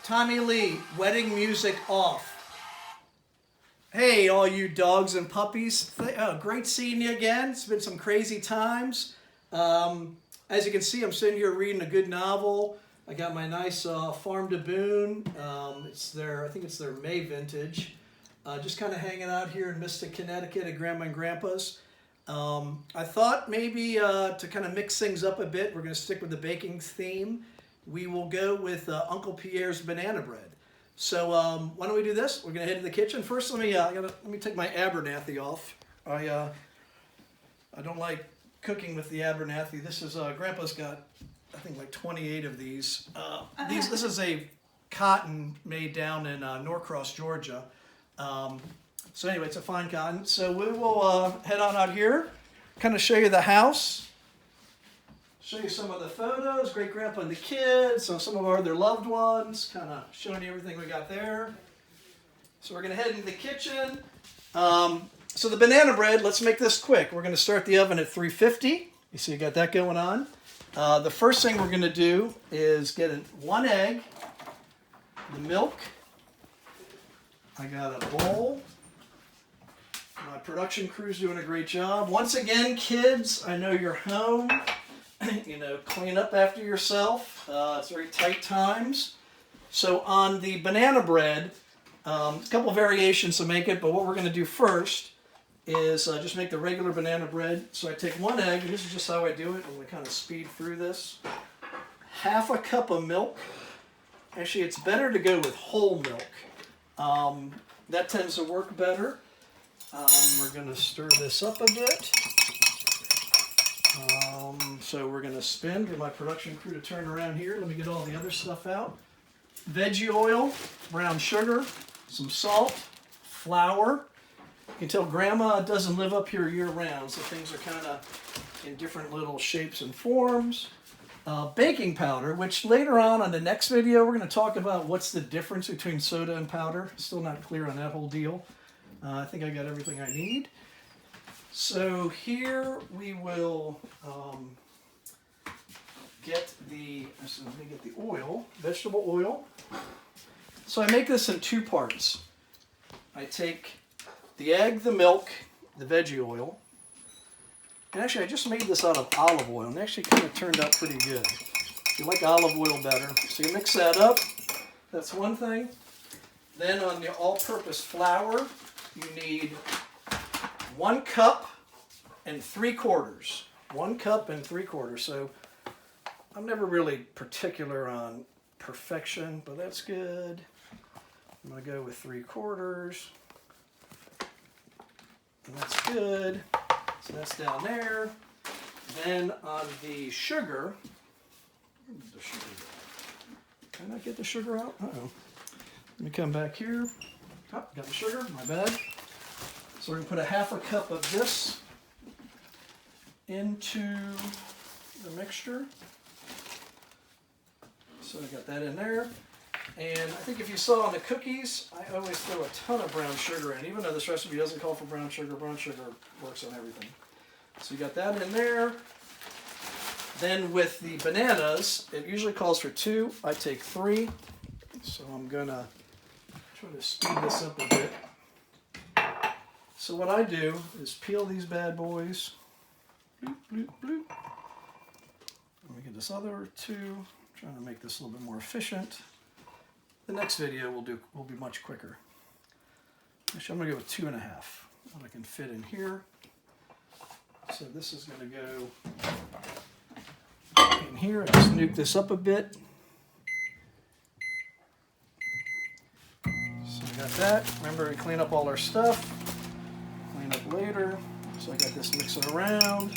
Tommy Lee, wedding music off. Hey, all you dogs and puppies. Great seeing you again. It's been some crazy times. As you can see, I'm sitting here reading a good novel. I got my nice Farm to Boone. I think it's their May vintage. Just kind of hanging out here in Mystic, Connecticut at Grandma and Grandpa's. I thought maybe to kind of mix things up a bit, we're going to stick with the baking theme. We will go with Uncle Pierre's banana bread. So why don't we do this? We're going to head to the kitchen. First, let me take my Abernathy off. I don't like cooking with the Abernathy. This is Grandpa's got, I think, like 28 of these. This is a cotton made down in Norcross, Georgia. So anyway, it's a fine cotton. So we will head on out here, kind of show you the house, show you some of the photos, great grandpa and the kids, some of our other loved ones, kind of showing you everything we got there. So we're going to head into the kitchen. So the banana bread, let's make this quick. We're going to start the oven at 350. You see you got that going on. The first thing we're going to do is get one egg, the milk. I got a bowl. My production crew's doing a great job. Once again, kids, I know you're home. Clean up after yourself. It's very tight times. So on the banana bread, a couple variations to make it, but what we're going to do first is just make the regular banana bread. So I take one egg, and this is just how I do it. I'm going to kind of speed through this. Half a cup of milk. Actually, it's better to go with whole milk. That tends to work better. We're going to stir this up a bit. So we're going to spin, get my production crew to turn around here. Let me get all the other stuff out. Veggie oil, brown sugar, some salt, flour. You can tell Grandma doesn't live up here year-round, so things are kind of in different little shapes and forms. Baking powder, which later on the next video, we're going to talk about what's the difference between soda and powder. Still not clear on that whole deal. I think I got everything I need. So here we will get the oil, vegetable oil. So I make this in two parts. I take the egg, the milk, the veggie oil. And actually, I just made this out of olive oil, and it actually kind of turned out pretty good. You like olive oil better. So you mix that up. That's one thing. Then on the all-purpose flour, you need 1 cup and 3/4. 1 cup and 3/4. So I'm never really particular on perfection, but that's good. I'm going to go with 3/4. And that's good. So that's down there. Then on the sugar, can I get the sugar out? Uh-oh. Let me come back here. Oh, got the sugar, my bad. So we're going to put 1/2 cup of this into the mixture. So I got that in there. And I think if you saw on the cookies, I always throw a ton of brown sugar in. Even though this recipe doesn't call for brown sugar works on everything. So you got that in there. Then with the bananas, it usually calls for 2. I take 3. So I'm going to try to speed this up a bit. So what I do is peel these bad boys. Bloop, bloop, bloop. Let me get this other 2. Trying to make this a little bit more efficient. The next video will be much quicker. Actually, I'm going to go with 2.5. What I can fit in here. So this is going to go in here. I just nuke this up a bit. So I got that. Remember, we clean up all our stuff. Clean up later. So I got this mixing around.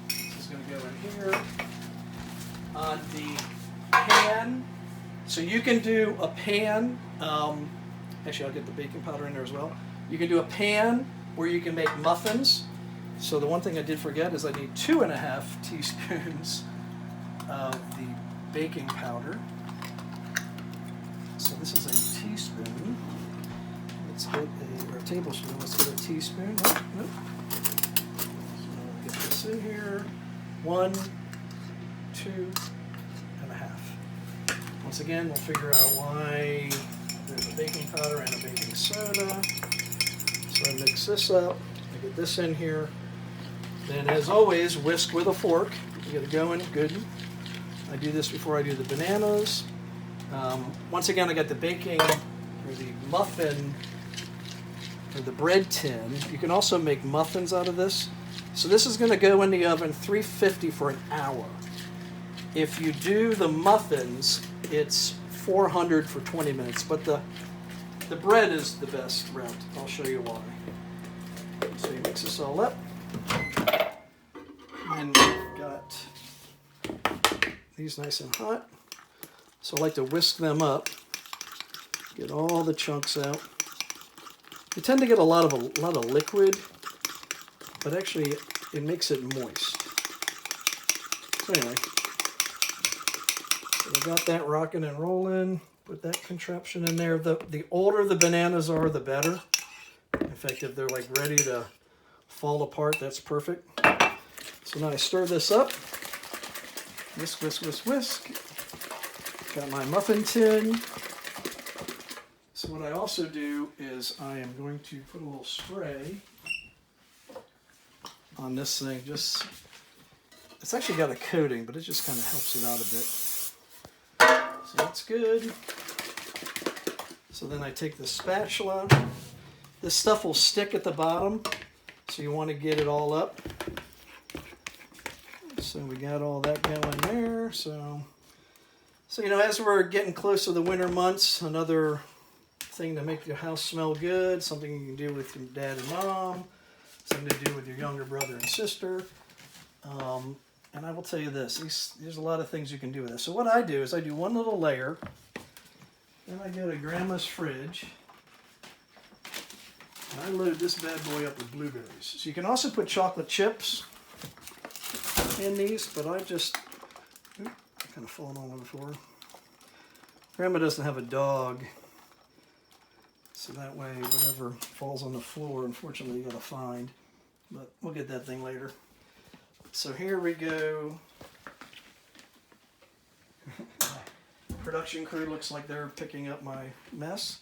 This is going to go in here. On the pan. So you can do a pan. Actually, I'll get the baking powder in there as well. You can do a pan where you can make muffins. So the one thing I did forget is I need 2.5 teaspoons of the baking powder. So this is a teaspoon. Let's get or a tablespoon. Let's get a teaspoon. Nope, nope. So get this in here. 1, 2.5. Once again, we'll figure out why there's a baking powder and a baking soda. So I mix this up, I get this in here. Then as always, whisk with a fork. You get it going, good. I do this before I do the bananas. Once again, I got the baking, or the muffin, or the bread tin. You can also make muffins out of this. So this is gonna go in the oven 350 for an hour. If you do the muffins, it's 400 for 20 minutes, but the bread is the best route. I'll show you why. So you mix this all up. And we've got these nice and hot. So I like to whisk them up, get all the chunks out. You tend to get a lot of liquid, but actually it makes it moist. So anyway, so we got that rocking and rolling. Put that contraption in there. The older the bananas are, the better. In fact, if they're like ready to fall apart, that's perfect. So now I stir this up. Whisk, whisk, whisk, whisk. Got my muffin tin. So what I also do is I am going to put a little spray on this thing. It's actually got a coating, but it just kind of helps it out a bit. So that's good. So then I take the spatula. This stuff will stick at the bottom, so you want to get it all up. So we got all that going there. So you know, as we're getting close to the winter months, another thing to make your house smell good, something you can do with your dad and mom, something to do with your younger brother and sister. And I will tell you this, there's a lot of things you can do with this. So what I do is I do one little layer, then I go to Grandma's fridge, and I load this bad boy up with blueberries. So you can also put chocolate chips in these, but I just, kind of falling all over the floor. Grandma doesn't have a dog, so that way whatever falls on the floor, unfortunately you gotta find, but we'll get that thing later. So here we go. Production crew looks like they're picking up my mess.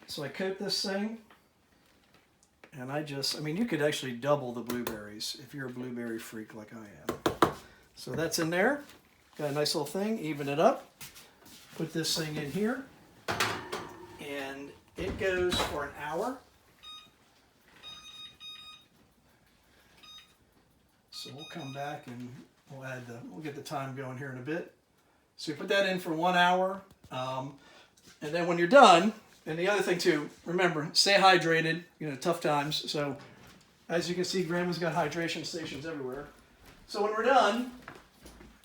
So I coat this thing, and I mean, you could actually double the blueberries if you're a blueberry freak like I am. So that's in there. Got a nice little thing, even it up. Put this thing in here, and it goes for an hour. So we'll come back and we'll get the time going here in a bit. So you put that in for 1 hour, and then when you're done, and the other thing too, remember, stay hydrated, you know, tough times. So as you can see, Grandma's got hydration stations everywhere. So when we're done,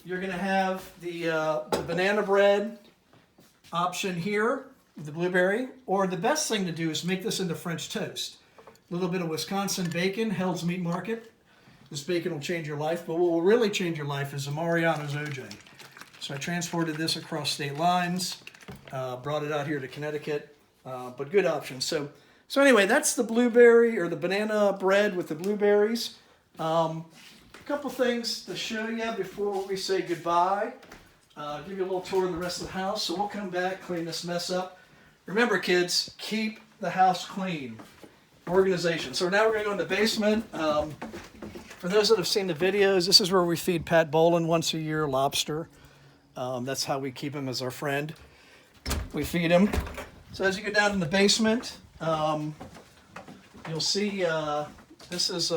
you're gonna have the banana bread option here, with the blueberry, or the best thing to do is make this into French toast. A little bit of Wisconsin bacon, Hell's Meat Market. This bacon will change your life, but what will really change your life is the Mariano's OJ. So I transported this across state lines, brought it out here to Connecticut, but good option. So anyway, that's the blueberry or the banana bread with the blueberries. A couple things to show you before we say goodbye. Give you a little tour of the rest of the house. So we'll come back, clean this mess up. Remember, kids, keep the house clean. Organization. So now we're going to go in the basement. For those that have seen the videos, this is where we feed Pat Bolin once a year lobster. That's how we keep him as our friend. We feed him. So as you go down in the basement, you'll see this is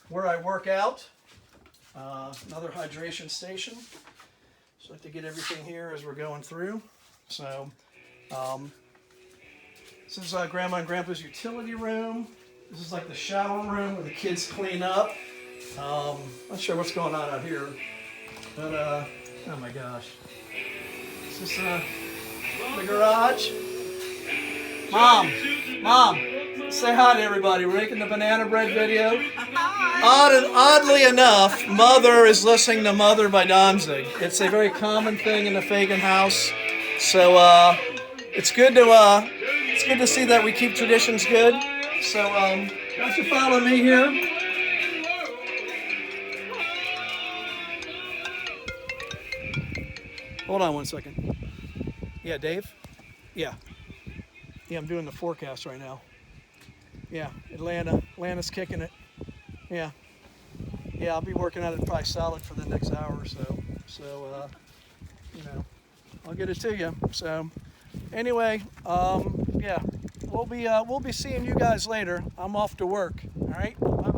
where I work out. Another hydration station. Just like to get everything here as we're going through. So this is Grandma and Grandpa's utility room. This is like the shower room where the kids clean up. Not sure what's going on out here, but oh my gosh. This is the garage. Mom, say hi to everybody. We're making the banana bread video. Oddly enough, Mother is listening to Mother by Danzig. It's a very common thing in the Fagan house. So it's good to see that we keep traditions good. So why don't you follow me here? Hold on 1 second. Yeah, Dave? Yeah. Yeah, I'm doing the forecast right now. Yeah, Atlanta's kicking it. Yeah. Yeah, I'll be working on it probably solid for the next hour or so. So, you know, I'll get it to you. So, anyway, yeah, we'll be seeing you guys later. I'm off to work. All right. Bye.